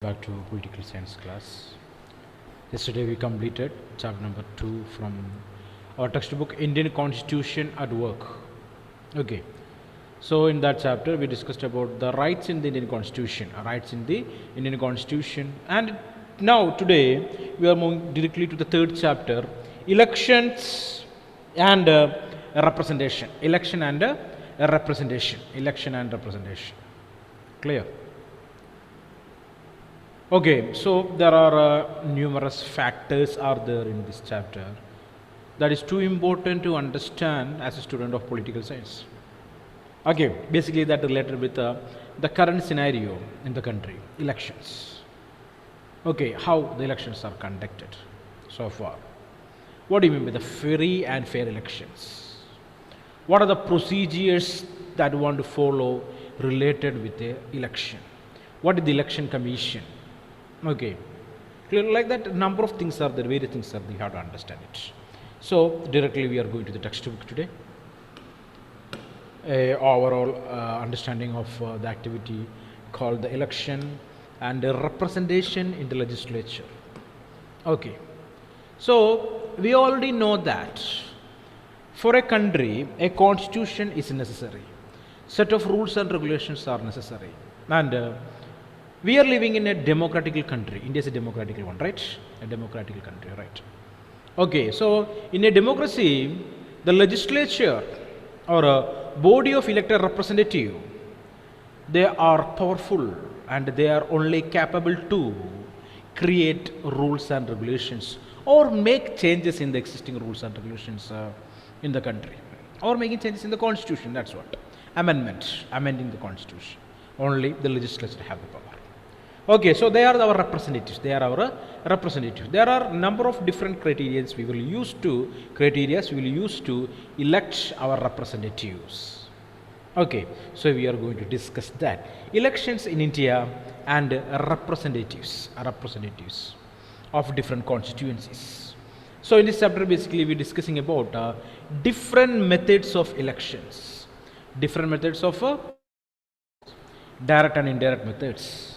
Back to political science class. Yesterday we completed chapter number 2 from our textbook Indian Constitution at Work. Okay. So in that chapter we discussed about the rights in the Indian Constitution, and now today we are moving directly to the third chapter, elections and representation. Election and representation. Clear? Okay, so there are numerous factors are there in this chapter that is too important to understand as a student of political science. Okay, basically that related with the current scenario in the country, elections. Okay, how the elections are conducted so far. What do you mean by the free and fair elections? What are the procedures that you want to follow related with the election? What is the election commission? Okay, clear like that. Number of things are there, various things are there. You have to understand it. So directly we are going to the textbook today. Overall understanding of the activity called the election and the representation in the legislature. Okay, so we already know that for a country a constitution is necessary. Set of rules and regulations are necessary, and we are living in a democratical country. India is a democratical one, right? A democratical country, right? Okay, so in a democracy, the legislature or a body of elected representative, they are powerful and they are only capable to create rules and regulations or make changes in the existing rules and regulations in the country, or making changes in the constitution. That's what amending the constitution. Only the legislature have the power. Okay, so they are our representatives. There are number of different criteria we will use to elect our representatives. Okay, so we are going to discuss that. Elections in India and representatives of different constituencies. So in this chapter basically we are discussing about different methods of elections, different methods of direct and indirect methods.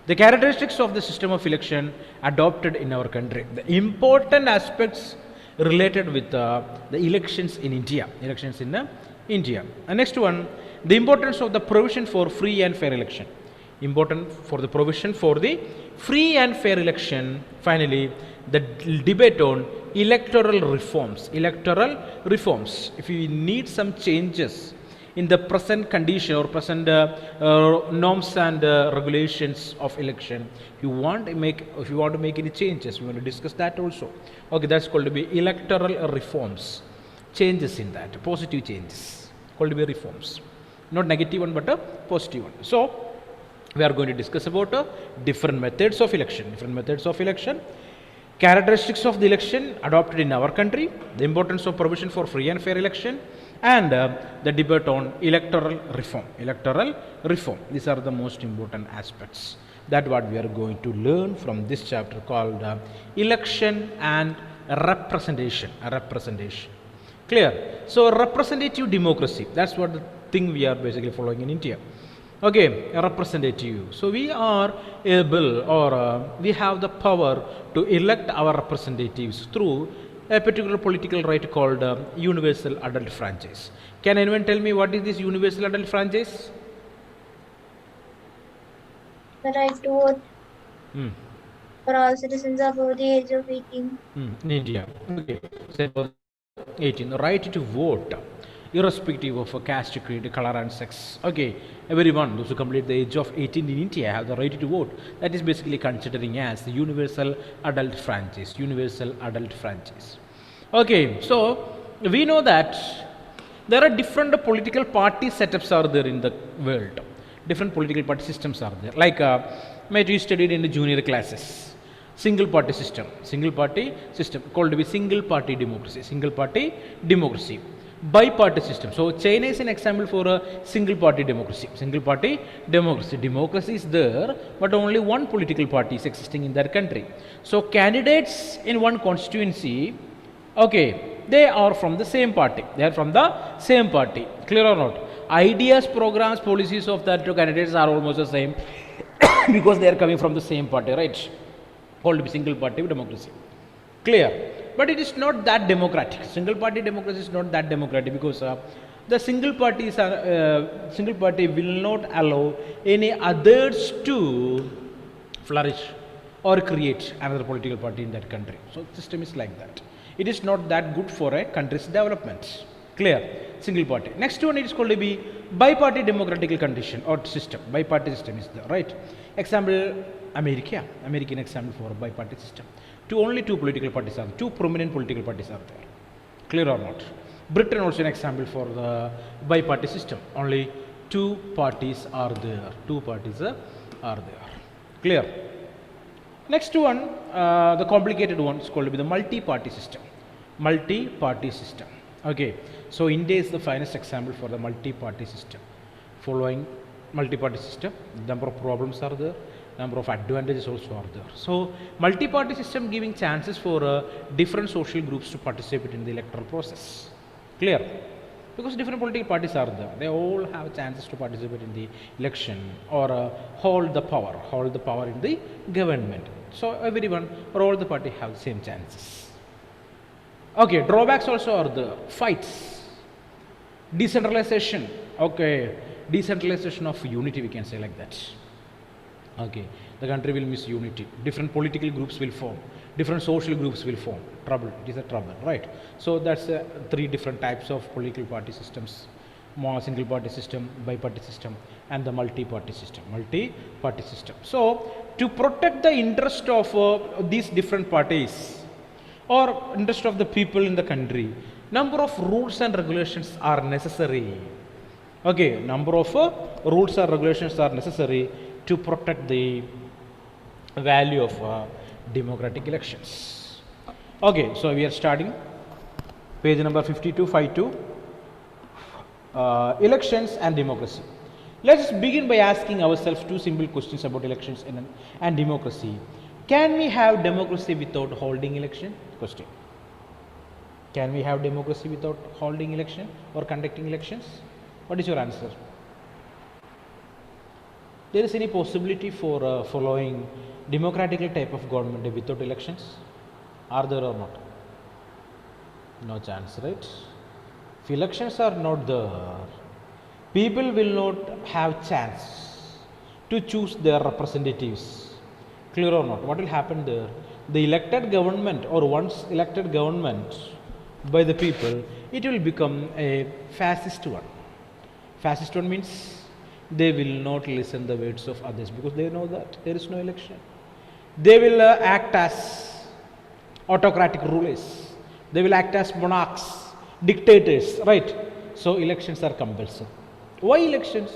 The characteristics of the system of election adopted in our country, the important aspects related with the elections in India. And next one, the importance of the provision for free and fair election. Important for the provision for the free and fair election. Finally, the debate on electoral reforms. If we need some changes in the present condition or present norms and regulations of election, if you want to make any changes, we want to discuss that also. Okay, that's called to be electoral reforms. Changes in that, positive changes, called to be reforms. Not negative one, but a positive one. So we are going to discuss about different methods of election, characteristics of the election adopted in our country, the importance of provision for free and fair election, and the debate on electoral reform. These are the most important aspects that what we are going to learn from this chapter called election and representation. Clear? So representative democracy, that's what the thing we are basically following in India. Okay, representative. So we are able or we have the power to elect our representatives through a particular political right called universal adult franchise. Can anyone tell me what is this universal adult franchise? The right to vote for all citizens above the age of 18. In India. Okay. So 18. The right to vote, irrespective of a caste, creed, color and sex. Okay. Everyone, those who complete the age of 18 in India have the right to vote. That is basically considering as the universal adult franchise. Okay, so we know that there are different political party setups are there in the world. Different political party systems are there. Like might you studied in the junior classes. Single party system called to be single party democracy. Biparty system. So China is an example for a single party democracy. Democracy is there, but only one political party is existing in that country. So candidates in one constituency, okay, they are from the same party. Clear or not? Ideas, programs, policies of that two candidates are almost the same. because they are coming from the same party, right? Called single party democracy. Clear? But it is not that democratic. Single party democracy is not that democratic because the single party will not allow any others to flourish or create another political party in that country. So the system is like that. It is not that good for a country's development. Clear? Single party. Next one, it is called to be bi-party democratical condition or system. Bi-party system is there, right? Example, America. American example for a bi-party system. Only two political parties are there. Two prominent political parties are there. Clear or not? Britain also an example for the bi-party system. Only two parties are there. Two parties are there. Clear? Next one, the complicated one is called to be the multi-party system. Multi-party system. Okay. So India is the finest example for the multi-party system. Following multi-party system, number of problems are there, number of advantages also are there. So multi-party system giving chances for different social groups to participate in the electoral process. Clear? Because different political parties are there, they all have chances to participate in the election or hold the power in the government. So everyone or all the party have the same chances. Okay, drawbacks also are the fights, decentralization. Okay, decentralization of unity, we can say like that. Okay, the country will miss unity. Different political groups will form. Different social groups will form. Trouble. It is a trouble, right? So that's three different types of political party systems: single party system, bi-party system, and the multi-party system. Multi-party system. So to protect the interest of these different parties or interest of the people in the country, number of rules and regulations are necessary. Okay, number of rules or regulations are necessary to protect the value of democratic elections. Okay, so we are starting page number 5252, elections and democracy. Let us begin by asking ourselves two simple questions about elections and democracy. Can we have democracy without holding election? Question. Can we have democracy without holding election or conducting elections? What is your answer? There is any possibility for following democratical type of government without elections? Are there or not? No chance, right? If elections are not there, people will not have chance to choose their representatives. Clear or not? What will happen there? The elected government or once elected government by the people, it will become a fascist one. Fascist one means they will not listen the words of others because they know that there is no election. They will act as autocratic rulers. They will act as monarchs, dictators, right? So elections are compulsory. Why elections?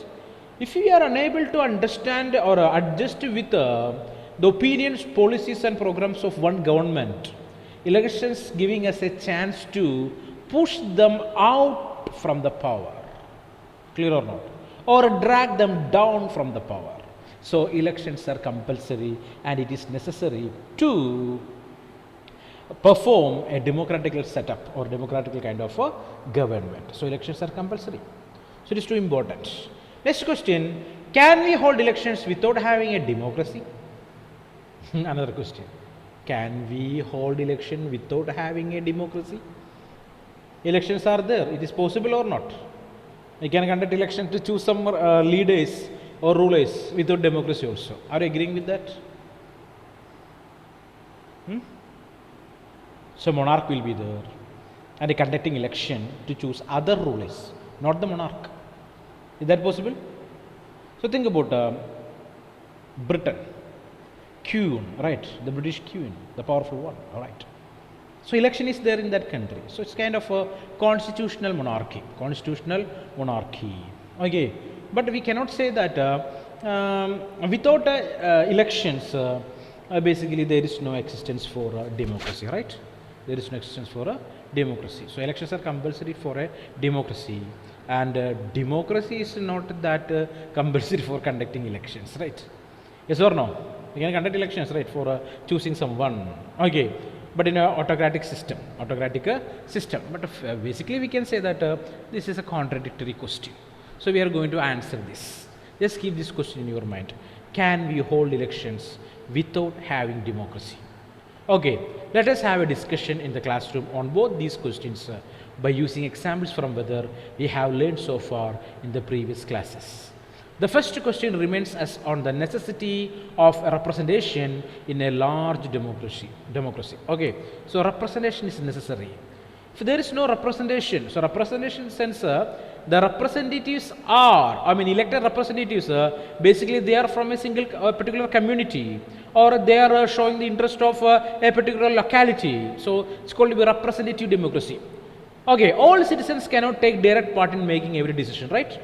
If we are unable to understand or adjust with the opinions, policies and programs of one government, elections giving us a chance to push them out from the power. Clear or not? Or drag them down from the power. So elections are compulsory and it is necessary to perform a democratical setup or democratical kind of a government. So elections are compulsory. So it is too important. Next question, can we hold elections without having a democracy? Another question, can we hold election without having a democracy? Elections are there, it is possible or not? We can conduct election to choose some leaders or rulers without democracy also. Are you agreeing with that? So monarch will be there and conducting election to choose other rulers, not the monarch. Is that possible? So think about Britain, Queen, right? The British Queen, the powerful one, all right. So election is there in that country. So it's kind of a constitutional monarchy. Okay, but we cannot say that without elections, basically there is no existence for democracy, right? There is no existence for a democracy. So elections are compulsory for a democracy, and democracy is not that compulsory for conducting elections, right? Yes or no? We can conduct elections, right, for choosing someone. Okay, but in an autocratic system. But basically we can say that this is a contradictory question. So we are going to answer this. Just keep this question in your mind. can we hold elections without having democracy? Okay, let us have a discussion in the classroom on both these questions by using examples from whether we have learned so far in the previous classes. The first question remains as on the necessity of a representation in a large democracy. Okay, so representation is necessary. If there is no representation, so representation sense, the representatives are, elected representatives, basically they are from a particular community, or they are showing the interest of a particular locality. So it's called to be representative democracy. Okay, all citizens cannot take direct part in making every decision, right?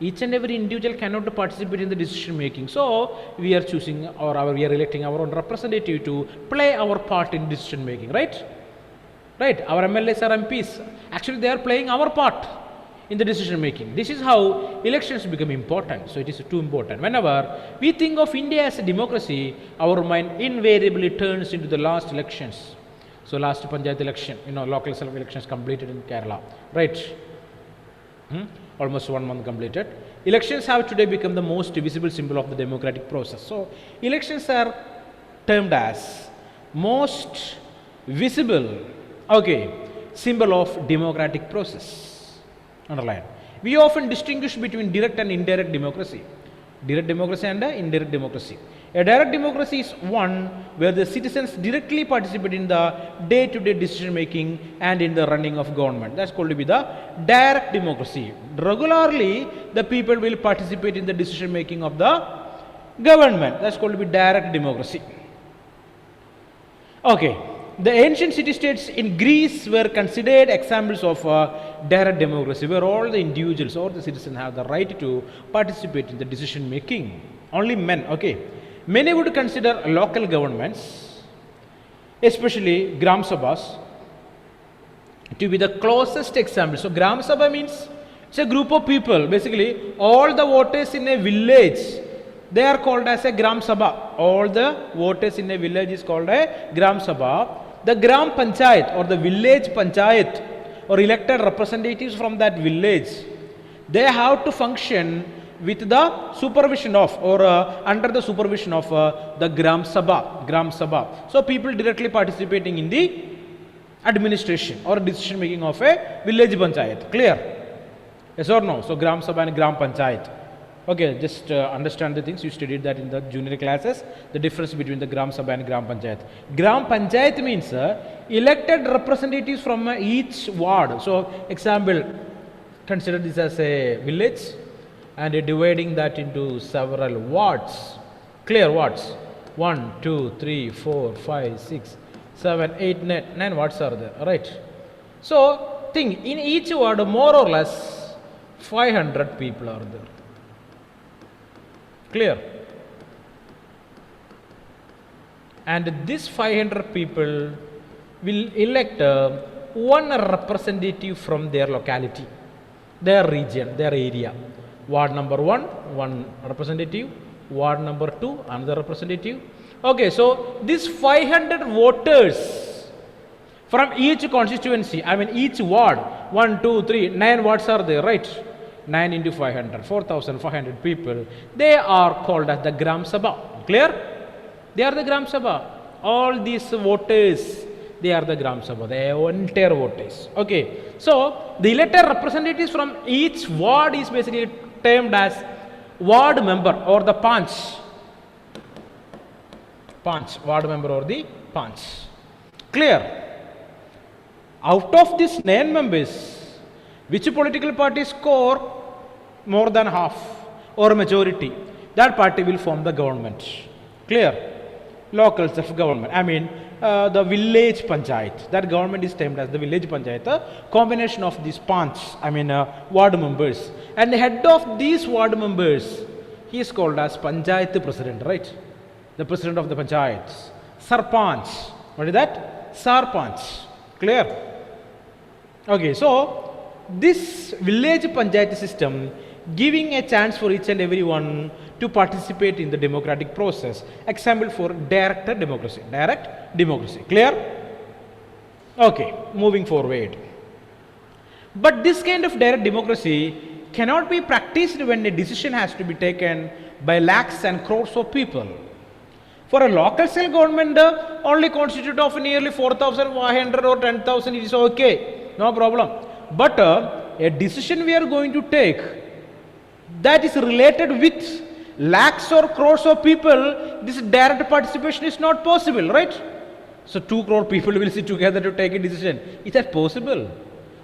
Each and every individual cannot participate in the decision making. So we are choosing we are electing our own representative to play our part in decision making, right? Right, our MLAs or MPs, actually they are playing our part in the decision making. This is how elections become important. So it is too important. Whenever we think of India as a democracy, our mind invariably turns into the last elections. So last Panchayat election, local self elections completed in Kerala, right? Almost 1 month completed. Elections have today become the most visible symbol of the democratic process. So elections are termed as most visible, symbol of democratic process. Underline. We often distinguish between direct and indirect democracy. Direct democracy and indirect democracy. A direct democracy is one where the citizens directly participate in the day-to-day decision making and in the running of government. That's called to be the direct democracy. Regularly, the people will participate in the decision making of the government. That's called to be direct democracy. Okay. The ancient city-states in Greece were considered examples of direct democracy, where all the individuals or the citizens have the right to participate in the decision making. Only men, Many would consider local governments, especially Gram Sabhas, to be the closest example. So Gram Sabha means it's a group of people. Basically, all the voters in a village, they are called as a Gram Sabha. All the voters in a village is called a Gram Sabha. The Gram Panchayat or the village Panchayat or elected representatives from that village, they have to function with the supervision of or under the supervision of the Gram Sabha. So people directly participating in the administration or decision making of a village Panchayat. Clear? Yes or no? So Gram Sabha and Gram Panchayat. Okay, just understand the things. You studied that in the junior classes, the difference between the Gram Sabha and Gram Panchayat. Gram Panchayat means elected representatives from each ward. So, example, consider this as a village and dividing that into several wards. Clear wards? 1, 2, 3, 4, 5, 6, 7, 8, 9 wards are there, right? So, think in each ward more or less 500 people are there. Clear? And these 500 people will elect one representative from their locality, their region, their area. Ward number 1, one representative. Ward number 2, another representative. Okay, so these 500 voters from each constituency, each ward, 1, 2, 3, 9 wards are there, right? 9 into 500, 4,500 people, they are called as the Gram Sabha. Clear? They are the Gram Sabha. All these voters, they are the Gram Sabha, the entire voters. Okay, so the elected representatives from each ward is basically termed as ward member or the Panch. Ward member or the Panch. Clear? Out of these 9 members, which political party score more than half or majority, that party will form the government. Clear? Local self-government. The village panchayat. That government is termed as the village panchayat. A combination of these Panch, ward members. And the head of these ward members, he is called as Panchayat President, right? The president of the panchayats. Sarpanch. What is that? Sarpanch. Clear? Okay, so this village panchayat system giving a chance for each and everyone to participate in the democratic process. Example for direct democracy. Direct democracy. Clear? Okay, moving forward. But this kind of direct democracy cannot be practiced when a decision has to be taken by lakhs and crores of people. For a local cell government, only constitute of nearly 4,500 or 10,000, it is okay, no problem. But a decision we are going to take that is related with lakhs or crores of people, this direct participation is not possible, right? So 2 crore people will sit together to take a decision. Is that possible?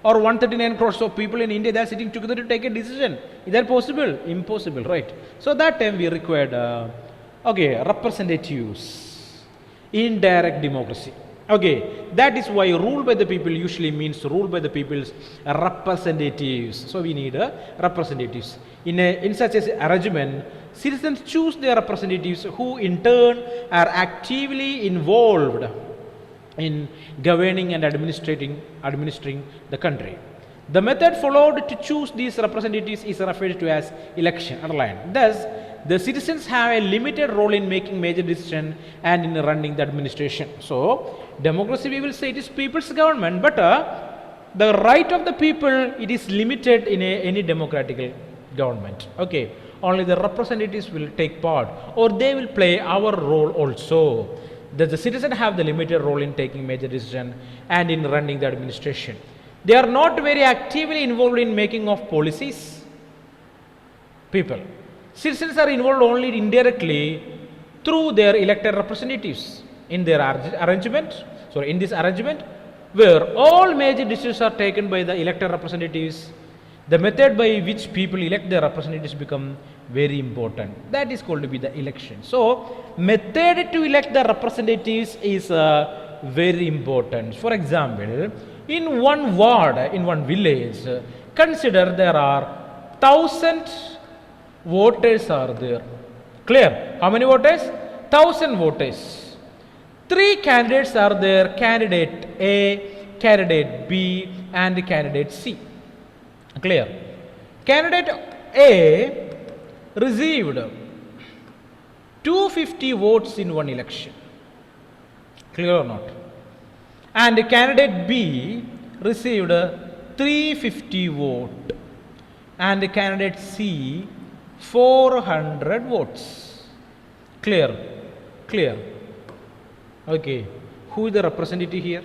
Or 139 crores of people in India, they are sitting together to take a decision. Is that possible? Impossible, right? So that time we required, representatives, indirect democracy. Okay, that is why rule by the people usually means rule by the people's representatives. So we need representatives. In such an arrangement, citizens choose their representatives who in turn are actively involved in governing and administering the country. The method followed to choose these representatives is referred to as election. Underline. Thus, the citizens have a limited role in making major decisions and in running the administration. So, democracy, we will say it is people's government, but the right of the people, it is limited in any democratic government. Okay, only the representatives will take part, or they will play our role also. The citizens have the limited role in taking major decisions and in running the administration. They are not very actively involved in making of policies. People. Citizens are involved only indirectly through their elected representatives in their arrangement. So in this arrangement, where all major decisions are taken by the elected representatives, the method by which people elect their representatives become very important. That is called to be the election. So method to elect the representatives is very important. For example, in one ward, in one village, consider there are 1,000 voters are there. Clear? How many voters? 1,000 voters. 3 candidates are there, candidate A, candidate B and candidate C. Clear? Candidate A received 250 votes in one election. Clear or not? And candidate B received 350 votes and candidate C 400 votes. Clear? Clear? Okay. Who is the representative here?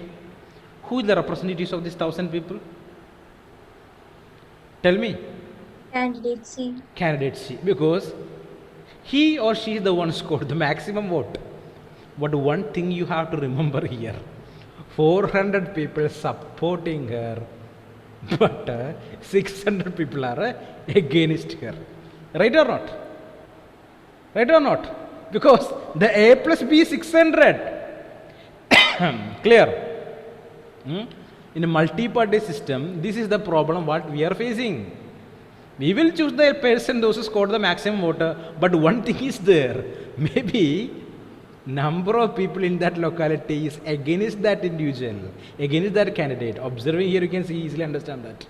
Who is the representatives of these 1,000 people? Tell me. Candidate C. Candidate C, because he or she is the one scored the maximum vote. But one thing you have to remember here, 400 people supporting her, but 600 people are against her. Right or not? Right or not? Because the A plus B is 600. Clear? In a multi-party system, this is the problem what we are facing. We will choose the person those who scored the maximum vote, but one thing is there, maybe number of people in that locality is against that individual, against that candidate. Observing here, you can see easily understand that.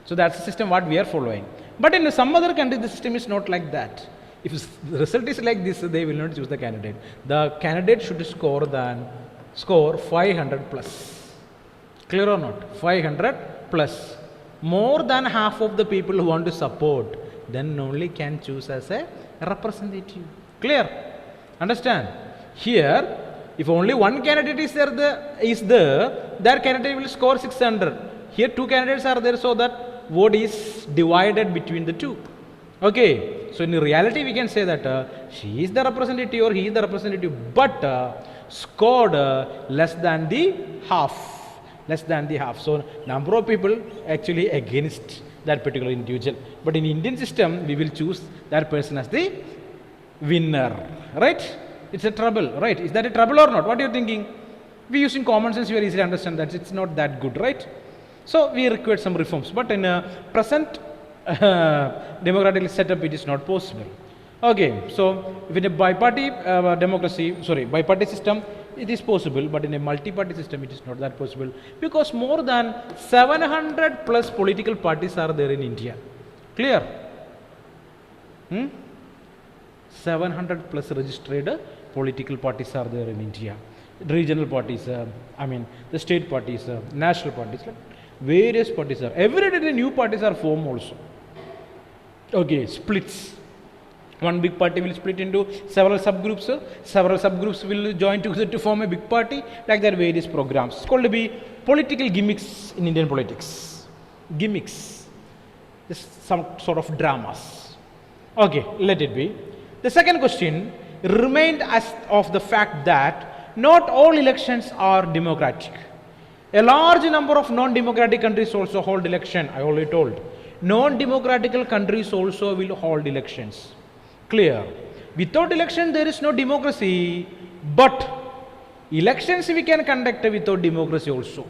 So that's the system what we are following. But in some other country, the system is not like that. If the result is like this, they will not choose the candidate. The candidate should score 500 plus. Clear or not? 500 plus. More than half of the people who want to support, then only can choose as a representative. Clear? Understand? Here, if only one candidate is there, that candidate will score 600. Here 2 candidates are there, so that vote is divided between the 2. Okay, so in reality we can say that she is the representative or he is the representative, but scored less than the half. Less than the half. So number of people actually against that particular individual. But in Indian system, we will choose that person as the winner. Right? It's a trouble. Right? Is that a trouble or not? What are you thinking? We using common sense, we easily understand that it's not that good. Right? So we require some reforms. But in a present democratic setup, it is not possible. Okay. So if in a biparty biparty system, it is possible, but in a multi-party system, it is not that possible, because more than 700 plus political parties are there in India. Clear? 700 plus registered political parties are there in India. Regional parties, the state parties, national parties, like various parties are. Every day new parties are formed also. Okay, splits. One big party will split into several subgroups. Several subgroups will join together to form a big party. Like that, various programs. It's called to be political gimmicks in Indian politics. Gimmicks. Just some sort of dramas. Okay, let it be. The second question remained as of the fact that not all elections are democratic. A large number of non-democratic countries also hold election. I already told. Non-democratic countries also will hold elections. Clear. Without election there is no democracy, but elections we can conduct without democracy also.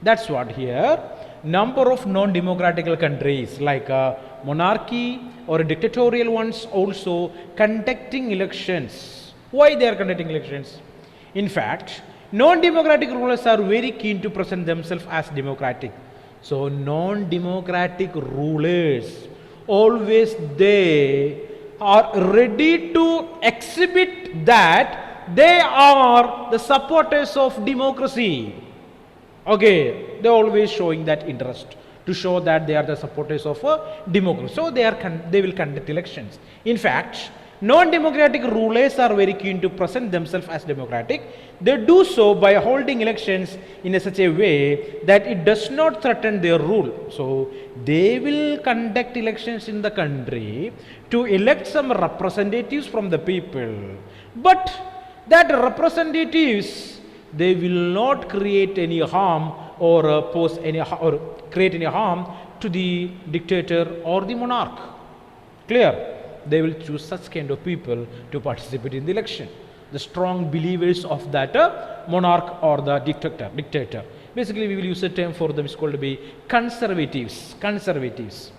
That's what here. Number of non-democratic countries like monarchy or dictatorial ones also conducting elections. Why they are conducting elections? In fact, non-democratic rulers are very keen to present themselves as democratic. So non-democratic rulers always they are ready to exhibit that they are the supporters of democracy. Okay, they are always showing that interest to show that they are the supporters of democracy. So they will conduct elections. In fact, non-democratic rulers are very keen to present themselves as democratic. They do so by holding elections in such a way that it does not threaten their rule. So they will conduct elections in the country to elect some representatives from the people. But that representatives, they will not create any harm or create any harm to the dictator or the monarch. Clear? They will choose such kind of people to participate in the election. The strong believers of that monarch or the dictator. Basically, we will use a term for them. It's called to be conservatives. Conservatives.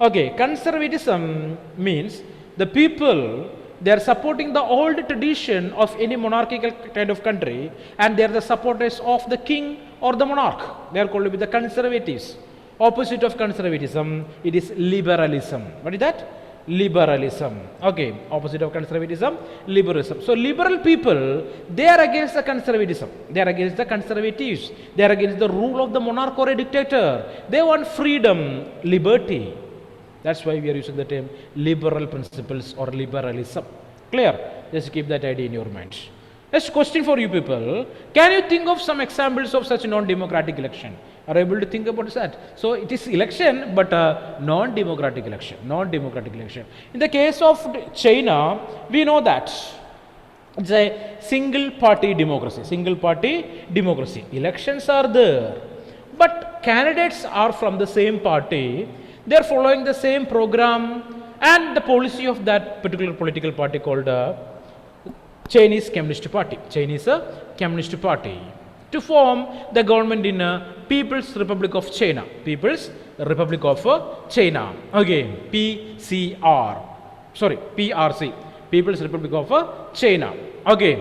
Okay, conservatism means the people they are supporting the old tradition of any monarchical kind of country, and they are the supporters of the king or the monarch. They are called to be the conservatives. Opposite of conservatism, it is liberalism. What is that? Liberalism. Okay, opposite of conservatism, liberalism. So liberal people, they are against the conservatism. They are against the conservatives. They are against the rule of the monarch or a dictator. They want freedom, liberty. That's why we are using the term liberal principles or liberalism. Clear? Just keep that idea in your mind. Next question for you people. Can you think of some examples of such non-democratic election? Are you able to think about that? So it is election, but non-democratic election. Non-democratic election. In the case of China, we know that it's a single party democracy. Single party democracy. Elections are there, but candidates are from the same party. They are following the same program and the policy of that particular political party called Chinese Communist Party. Chinese Communist Party. To form the government in People's Republic of China. People's Republic of China. Okay, PCR. Sorry, PRC. People's Republic of China. Okay,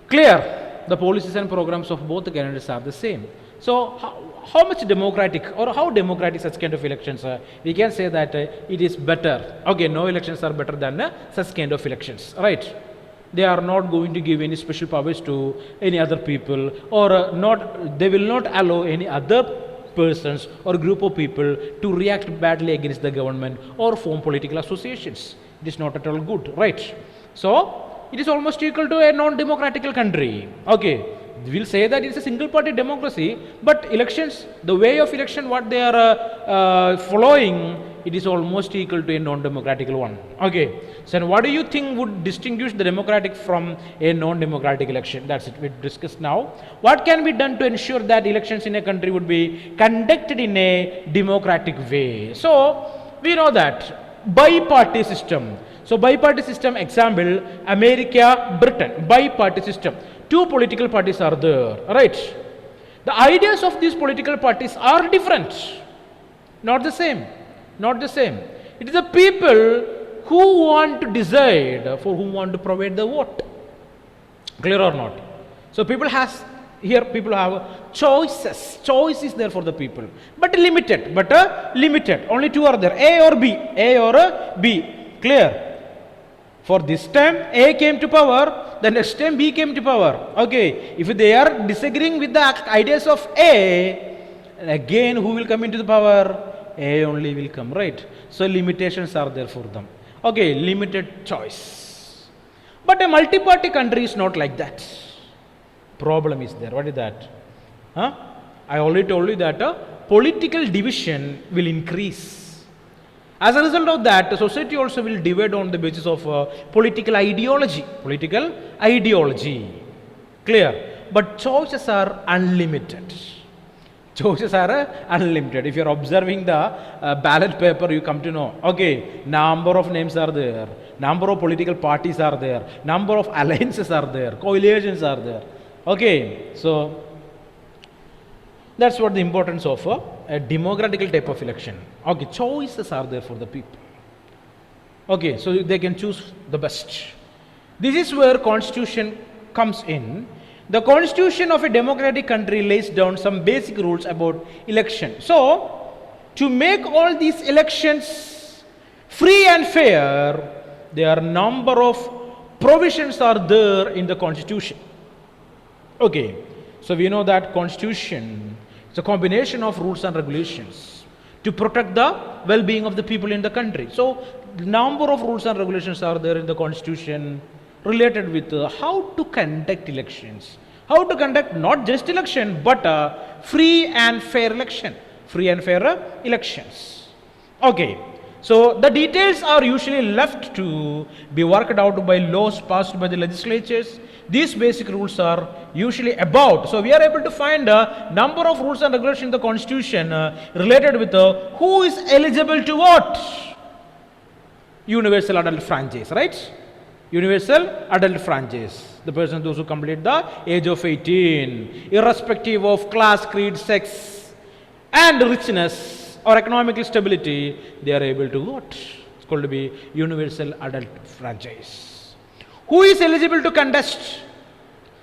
clear. The policies and programs of both the candidates are the same. So, how much democratic or how democratic such kind of elections are? We can say that it is better. Okay, no elections are better than such kind of elections, right? They are not going to give any special powers to any other people, or they will not allow any other persons or group of people to react badly against the government or form political associations. It is not at all good, right? So it is almost equal to a non-democratic country. Okay, we'll say that it's a single party democracy, but elections, the way of election what they are following, it is almost equal to a non-democratic one. Okay, so what do you think would distinguish the democratic from a non-democratic election? That's it, we discussed now. What can be done to ensure that elections in a country would be conducted in a democratic way? So we know that bi-party system. So bi-party system, example, America, Britain, bi-party system. Two political parties are there, right? The ideas of these political parties are different, not the same. Not the same. It is the people who want to decide for whom want to provide the vote. Clear or not? So people have choices. Choice is there for the people, but limited. Only two are there: A or B. A or B. Clear? For this time A came to power, the next time B came to power. Okay. If they are disagreeing with the ideas of A, again who will come into the power? A only will come, right? So limitations are there for them. Okay, limited choice. But a multi-party country is not like that. Problem is there. What is that? Huh? I already told you that political division will increase. As a result of that, the society also will divide on the basis of political ideology. Political ideology. Clear? But choices are unlimited. Choices are unlimited. If you are observing the ballot paper, you come to know, okay, number of names are there, number of political parties are there, number of alliances are there, coalitions are there. Okay, so that's what the importance of a democratic type of election. Okay, choices are there for the people. Okay, so they can choose the best. This is where constitution comes in. The constitution of a democratic country lays down some basic rules about election. So, to make all these elections free and fair, there are number of provisions are there in the constitution. Okay, so we know that constitution is a combination of rules and regulations to protect the well-being of the people in the country. So, number of rules and regulations are there in the constitution related with how to conduct elections. How to conduct not just election but free and fair election. Free and fair elections. Okay. So the details are usually left to be worked out by laws passed by the legislatures. These basic rules are usually about. So we are able to find a number of rules and regulations in the constitution related with who is eligible to vote. Universal adult franchise, right? Universal adult franchise. The person, those who complete the age of 18, irrespective of class, creed, sex, and richness or economic stability, they are able to vote. It's called to be universal adult franchise. Who is eligible to contest?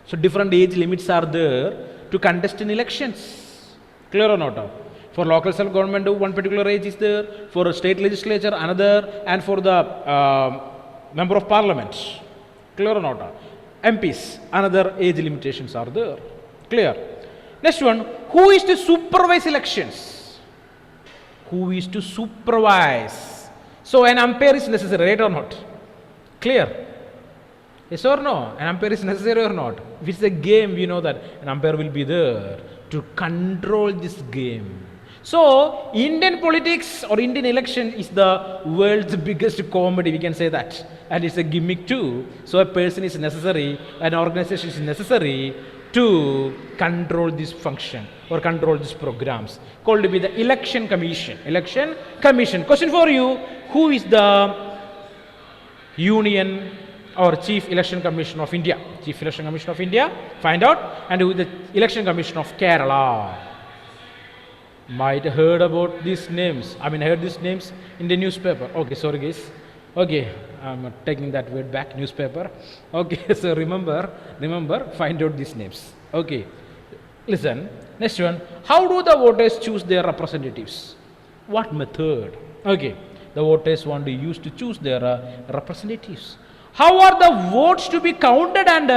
So different age limits are there to contest in elections. Clear or not? For local self-government, one particular age is there. For a state legislature, another. And for the member of parliament. Clear or not? MPs, another age limitations are there. Clear? Next one, who is to supervise elections? Who is to supervise? So an umpire is necessary, right or not? Clear? Yes or no? An umpire is necessary or not? If it's a game, we know that an umpire will be there to control this game. So, Indian politics or Indian election is the world's biggest comedy, we can say that. And it's a gimmick too. So, a person is necessary, an organization is necessary to control this function or control these programs. Called to be the Election Commission. Election Commission. Question for you, who is the Union or Chief Election Commission of India? Chief Election Commission of India, find out. And who is the Election Commission of Kerala? Might have heard about these names. Heard these names in the newspaper. Okay, sorry guys. Okay, I'm taking that word back, newspaper. Okay, so remember, find out these names. Okay, listen. Next one. How do the voters choose their representatives? What method? Okay, the voters want to use to choose their representatives. How are the votes to be counted and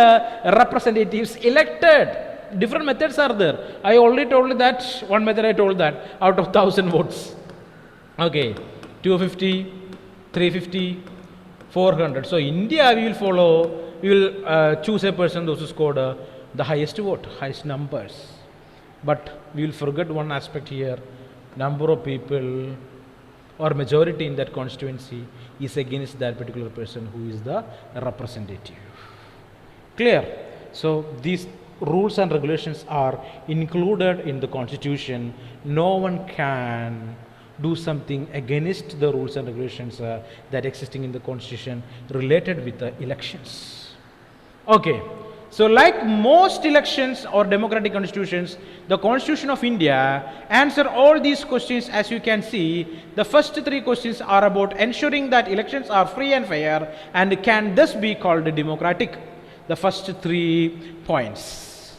representatives elected? Different methods are there. I already told you that. One method I told that out of 1,000 votes. Okay, 250, 350, 400. So India we will follow. We will choose a person those who scored the highest vote, highest numbers. But we will forget one aspect here. Number of people or majority in that constituency is against that particular person who is the representative. Clear? So these rules and regulations are included in the constitution. No one can do something against the rules and regulations that existing in the constitution related with the elections. Okay, so like most elections or democratic constitutions, the Constitution of India answer all these questions. As you can see, the first three questions are about ensuring that elections are free and fair and can thus be called democratic. The first 3 points.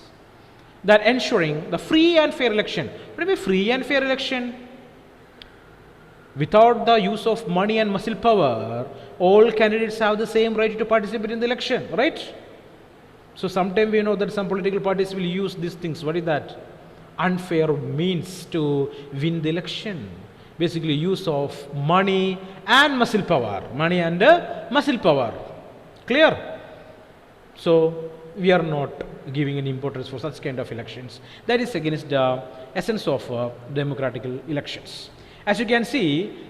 That ensuring the free and fair election. What do you mean free and fair election? Without the use of money and muscle power, all candidates have the same right to participate in the election, right? So sometimes we know that some political parties will use these things. What is that? Unfair means to win the election. basically use of money and muscle power. Money and muscle power. Clear? So we are not giving any importance for such kind of elections. That is against the essence of democratic elections. As you can see,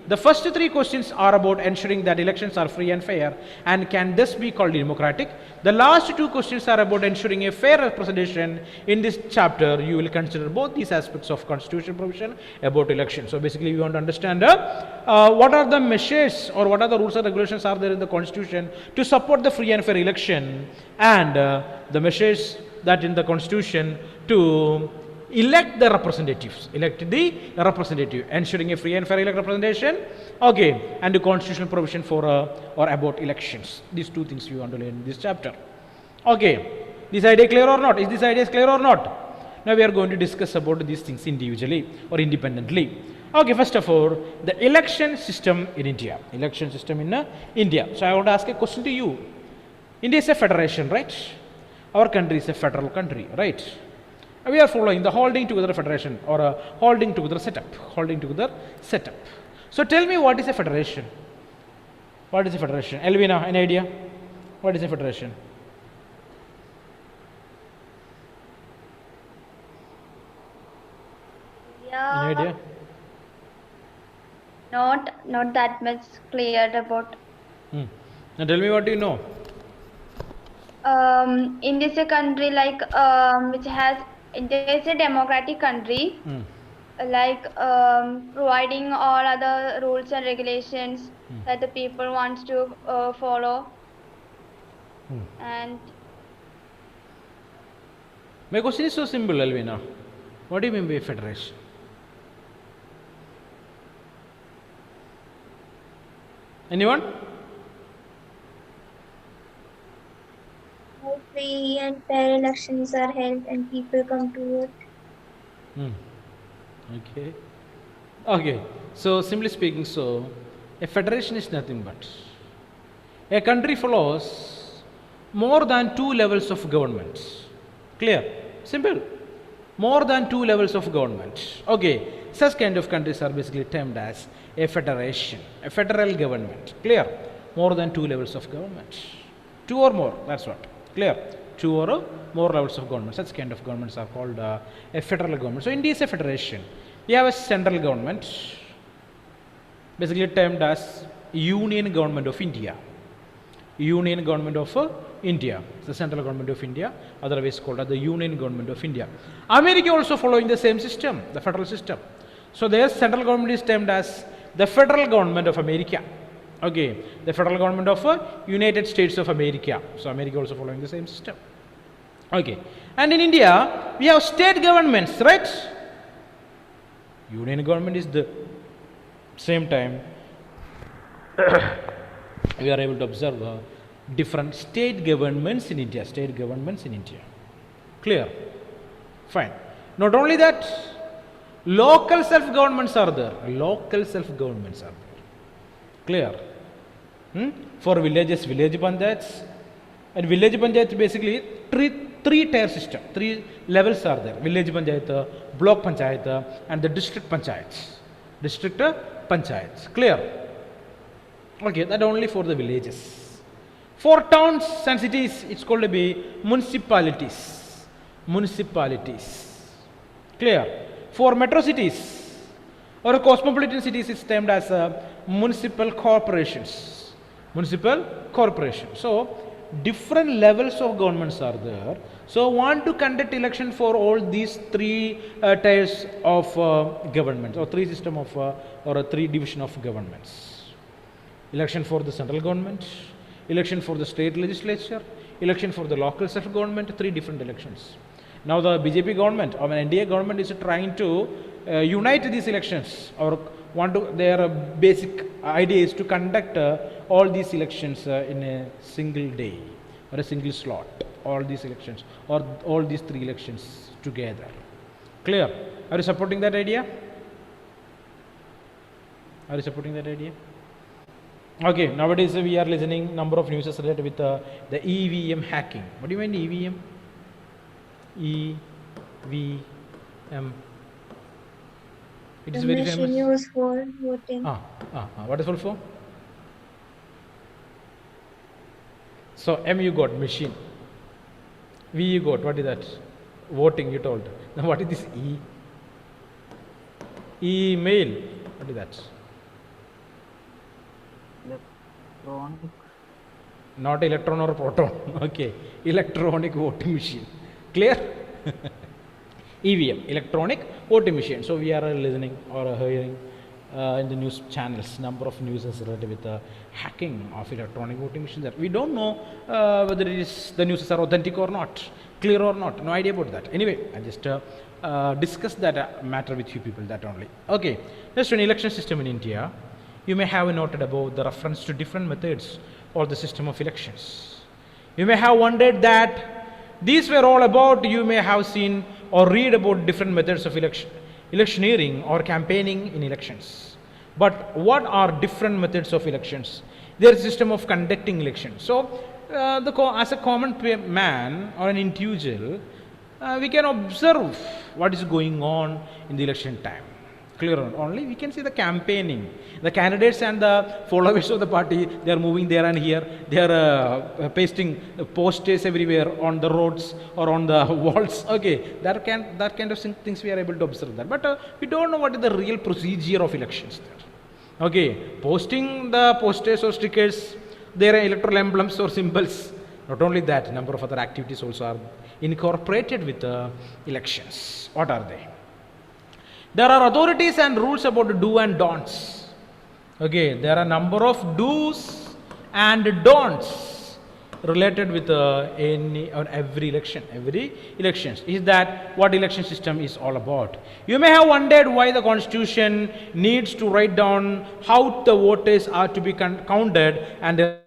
the first three questions are about ensuring that elections are free and fair and can thus be called democratic. The last two questions are about ensuring a fair representation. In this chapter, you will consider both these aspects of constitutional provision about elections. So basically, we want to understand what are the measures or what are the rules and regulations are there in the constitution to support the free and fair election, and the measures that in the constitution to elect the representatives, ensuring a free and fair elect representation, okay, and the constitutional provision for or about elections. These two things you want to learn in this chapter. Okay, this idea clear or not? Is this idea clear or not? Now we are going to discuss about these things individually or independently. Okay, first of all, the election system in India. Election system in India. So I want to ask a question to you. India is a federation, right? Our country is a federal country, right? We are following the holding together federation or a holding together setup. So tell me, what is a federation? What is a federation? Elvina, any idea? What is a federation? Yeah. Any idea? Not that much clear about. Now tell me, what do you know? India is a country like which has. India is a democratic country, like providing all other rules and regulations that the people wants to follow. And my question is so simple, Elvina. What do you mean by federation? Anyone? free and fair elections are held and people come to vote. Okay. So simply speaking, so a federation is nothing but a country follows more than two levels of government. Clear? Simple. More than two levels of government. Okay. Such kind of countries are basically termed as a federation, a federal government. Clear? More than two levels of government. Two or more, that's what. Clear? Two or more levels of government. Such kind of governments are called a federal government. So India is a federation. We have a central government, basically termed as Union Government of India. Union Government of India. It's the central government of India, otherwise called as the Union Government of India. America also following the same system, the federal system. So their central government is termed as the Federal Government of America. Okay, the federal government of United States of America. So America also following the same system. Okay, and in India we have state governments, right? Union government is the same time we are able to observe different state governments in India. Clear? Fine. Not only that, local self-governments are there. Clear? For villages, village panchayats, and village panchayat basically three tier system, three levels are there. Village panchayat, block panchayat, and the district panchayats. Clear? Okay, that only for the villages. For towns and cities, it's called to be municipalities. Clear? For metro cities or cosmopolitan cities, it's termed as municipal corporations. So different levels of governments are there. So want to conduct election for all these three tiers of governments, or three system of or a three division of governments. Election for the central government, election for the state legislature, election for the local self-government, three different elections. Now the BJP government or NDA government is trying to unite these elections, or their basic idea is to conduct all these elections in a single day or a single slot, all these elections or all these three elections together. Clear? Are you supporting that idea? Okay, nowadays we are listening number of news related with the EVM hacking. What do you mean EVM? EVM. It The is very machine famous. used for voting. What is full for? So M you got machine. V you got, what is that? Voting you told. Now what is this E? Email. What is that? Electronic. Not electron or proton. Okay. Electronic voting machine. Clear? EVM, electronic voting machine. So we are listening or hearing in the news channels, number of news is related with the hacking of electronic voting machines. We don't know whether it is the news are authentic or not, clear or not. No idea about that. Anyway, I just discussed that matter with you people. That only. Okay. Just an election system in India. You may have noted about the reference to different methods or the system of elections. You may have wondered that these were all about, you may have seen or read about different methods of electioneering or campaigning in elections. But what are different methods of elections? There is a system of conducting elections. So, as a common man or an individual, we can observe what is going on in the election time. Clear or not? Only we can see the campaigning. The candidates and the followers of the party, they are moving there and here. They are pasting posters everywhere on the roads or on the walls. Okay, that kind of things we are able to observe that. But we don't know what is the real procedure of elections there. Okay, posting the posters or stickers, there are electoral emblems or symbols. Not only that, number of other activities also are incorporated with the elections. What are they? There are authorities and rules about do and don'ts. Okay, there are number of do's and don'ts related with any or every election. Every elections is that what election system is all about. You may have wondered why the constitution needs to write down how the voters are to be counted and